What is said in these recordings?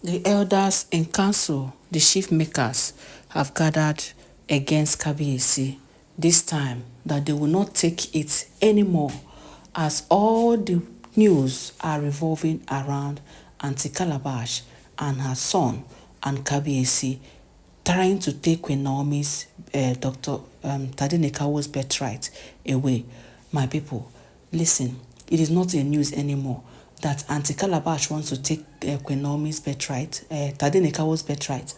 The elders in council, the chief makers, have gathered against Kabiyesi this time that they will not take it anymore, as all the news are revolving around Aunty Calabash and her son and Kabiyesi trying to take Queen Naomi's Dr. Tadenikawo's birthright away. My people, listen, it is not a news anymore that Aunty Calabash wants to take Queen Naomi's birthright, Tadenikawo's birthright,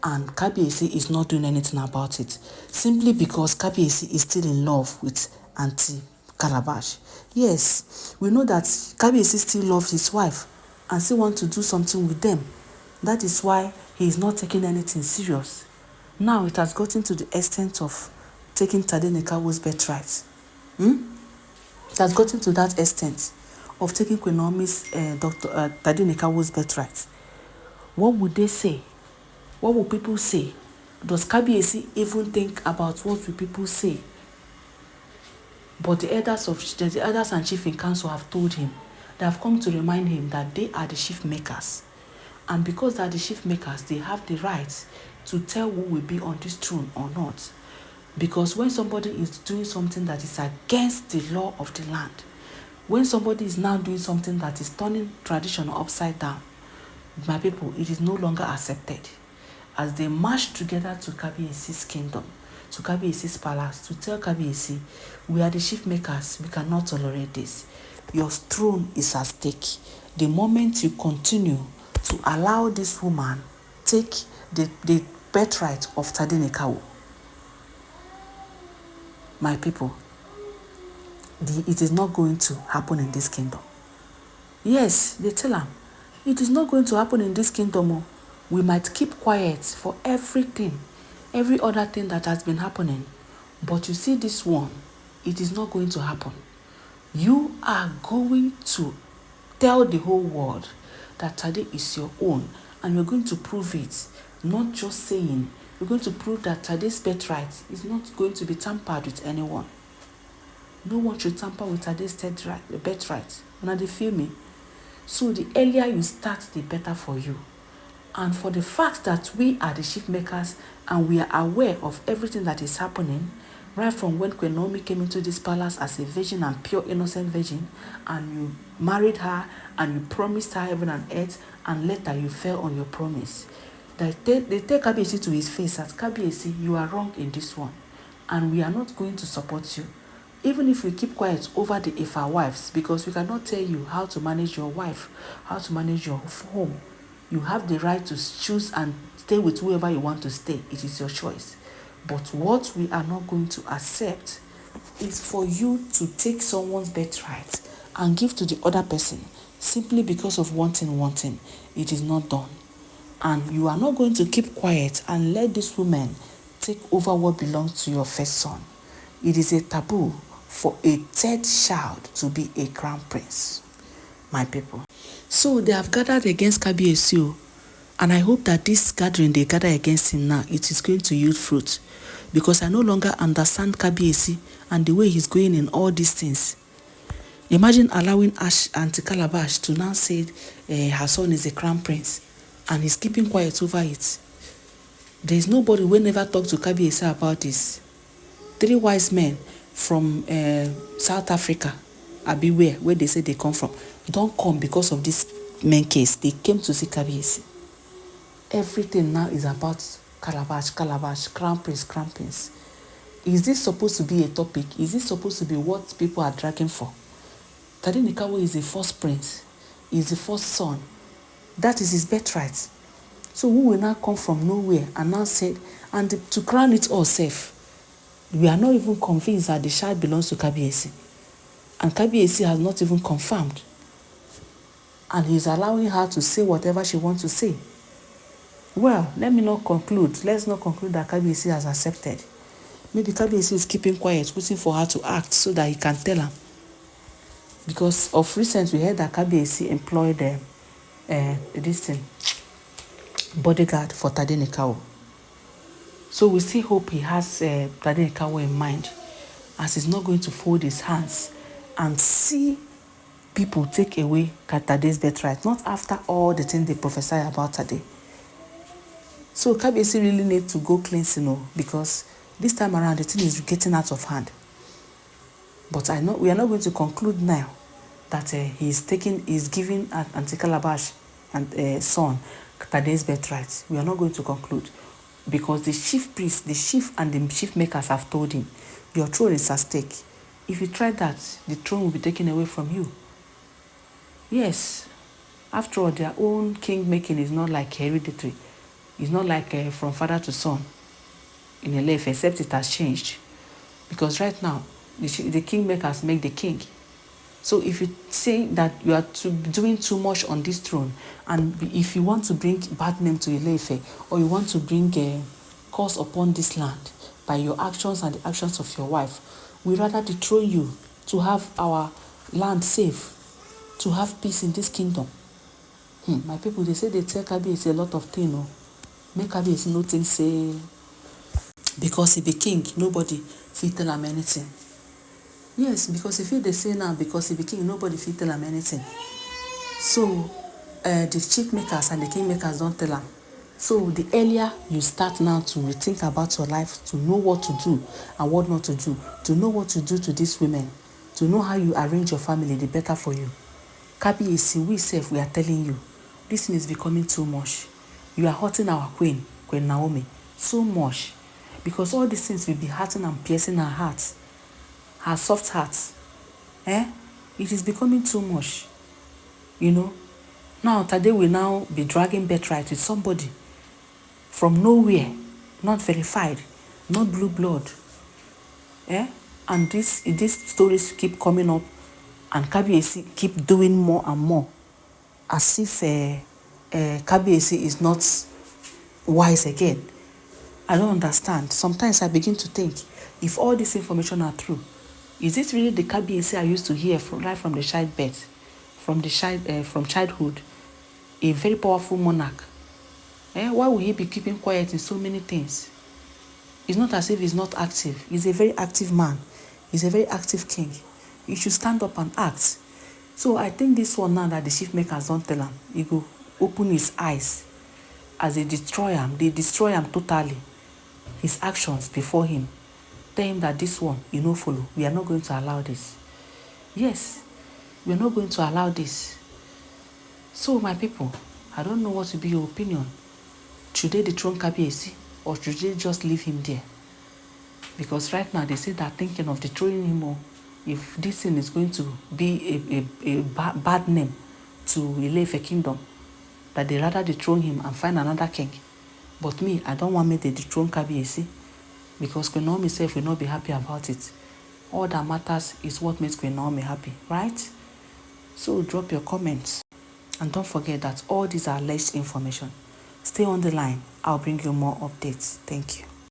and Kabiyesi is not doing anything about it, simply because Kabiyesi is still in love with Aunty Calabash. Yes, we know that Kabiyesi still loves his wife and still want to do something with them. That is why he is not taking anything serious. Now it has gotten to the extent of taking Tadenikawo's birthright. It has gotten to that extent of taking Queen Naomi's Tadenikawo's birthright. What would they say? What will people say? Does Kabiyesi even think about what will people say? But the elders and chief in council have told him, they have come to remind him that they are the chief makers. And because they are the chief makers, they have the right to tell who will be on this throne or not. Because when somebody is doing something that is against the law of the land, when somebody is now doing something that is turning tradition upside down, my people, it is no longer accepted. As they march together to Kabiyesi's kingdom, to Kabiyesi's palace, to tell Kabiyesi, we are the chief makers, we cannot tolerate this. Your throne is at stake. The moment you continue to allow this woman take the birthright of Tadenikawo, my people, it is not going to happen in this kingdom. Yes, they tell him, it is not going to happen in this kingdom. We might keep quiet for everything, every other thing that has been happening. But you see this one, it is not going to happen. You are going to tell the whole world that Tade is your own, and you're going to prove it. Not just saying, you're going to prove that Tade's birthright is not going to be tampered with anyone. No one should tamper with Tade's birthright. Now they feel me. So the earlier you start, the better for you. And for the fact that we are the chief makers and we are aware of everything that is happening, right from when Queen Naomi came into this palace as a virgin and pure innocent virgin, and you married her and you promised her heaven and earth, and later you fell on your promise. They take Kabiyesi to his face that, Kabiyesi, you are wrong in this one, and we are not going to support you. Even if we keep quiet over the Ifa wives, because we cannot tell you how to manage your wife, how to manage your home. You have the right to choose and stay with whoever you want to stay. It is your choice. But what we are not going to accept is for you to take someone's birthright and give to the other person simply because of wanting. It is not done. And you are not going to keep quiet and let this woman take over what belongs to your first son. It is a taboo for a third child to be a crown prince, my people. So they have gathered against Kabiyesi, and I hope that this gathering they gather against him now, it is going to yield fruit, because I no longer understand Kabiyesi and the way he's going in all these things. Imagine allowing Aunty Calabash to now say her son is a crown prince, and he's keeping quiet over it. There is nobody who never talked to Kabiyesi about this. 3 wise men from South Africa, Abiwhere, where they say they come from, don't come because of this main case. They came to see Kabiyesi. Everything now is about Calabash, crown prince. Is this supposed to be a topic? Is this supposed to be what people are dragging for? Tadenikawo is the first prince. He is the first son. That is his birthright. So who will now come from nowhere and now say, and to crown it all safe? We are not even convinced that the child belongs to Kabiyesi. And Kabiyesi has not even confirmed. And he's allowing her to say whatever she wants to say. Well, let me not conclude. Let's not conclude that Kabiyesi has accepted. Maybe Kabiyesi is keeping quiet, waiting for her to act so that he can tell her. Because of recent, we heard that Kabiyesi employed this thing, bodyguard for Tadenikawo. So we still hope he has Tadenikawo in mind, as he's not going to fold his hands and see people take away Tade's birthright, not after all the things they prophesy about Tade. So Kabiyesi really need to go cleansing, because this time around the thing is getting out of hand. But I know we are not going to conclude now that he's giving Aunty Calabash and son Tade's birthright. We are not going to conclude, because the chief priest, the chief and the chief makers have told him, your throne is at stake. If you try that, the throne will be taken away from you. Yes, after all, their own king making is not like hereditary. It's not like from father to son in a life, except it has changed. Because right now, the kingmakers make the king. So if you say that you are doing too much on this throne, and if you want to bring bad name to Ile-Ife, or you want to bring curse upon this land by your actions and the actions of your wife, we rather dethrone you to have our land safe, to have peace in this kingdom. My people, they say they tell Kabiyesi a lot of things. Make Kabiyesi no think say because he be king, nobody fit tell him anything. Yes, because if they say now because he be king, nobody fit tell him anything. So the chief makers and the king makers don't tell him. So the earlier you start now to rethink about your life, to know what to do and what not to do, to know what to do to these women, to know how you arrange your family, the better for you. Kabiyesi, we are telling you, this thing is becoming too much. You are hurting our Queen Naomi, so much. Because all these things will be hurting and piercing her heart, her soft heart. It is becoming too much. Now Tade will now be dragging birthright with somebody from nowhere, not verified, not blue blood. And these stories keep coming up, and Kabiyesi keep doing more and more, as if Kabiyesi is not wise again. I don't understand. Sometimes I begin to think, if all this information are true, is it really the Kabiyesi I used to hear right from the childbirth, from childhood, a very powerful monarch? Why would he be keeping quiet in so many things? It's not as if he's not active. He's a very active man. He's a very active king. He should stand up and act. So I think this one now that the chief makers don't tell him, he go open his eyes. As they destroy him totally. His actions before him. Tell him that this one, follow. We are not going to allow this. Yes, we are not going to allow this. So my people, I don't know what will be your opinion. Should they dethrone Kabiyesi, or should they just leave him there? Because right now they say they're thinking of dethroning him. If this thing is going to be a bad name to Ile-Ife kingdom, that they rather dethrone him and find another king. But me, I don't want me to dethrone Kabiyesi, because Queen Naomi self will not be happy about it. All that matters is what makes Queen Naomi happy, right? So drop your comments. And don't forget that all these are alleged information. Stay on the line. I'll bring you more updates. Thank you.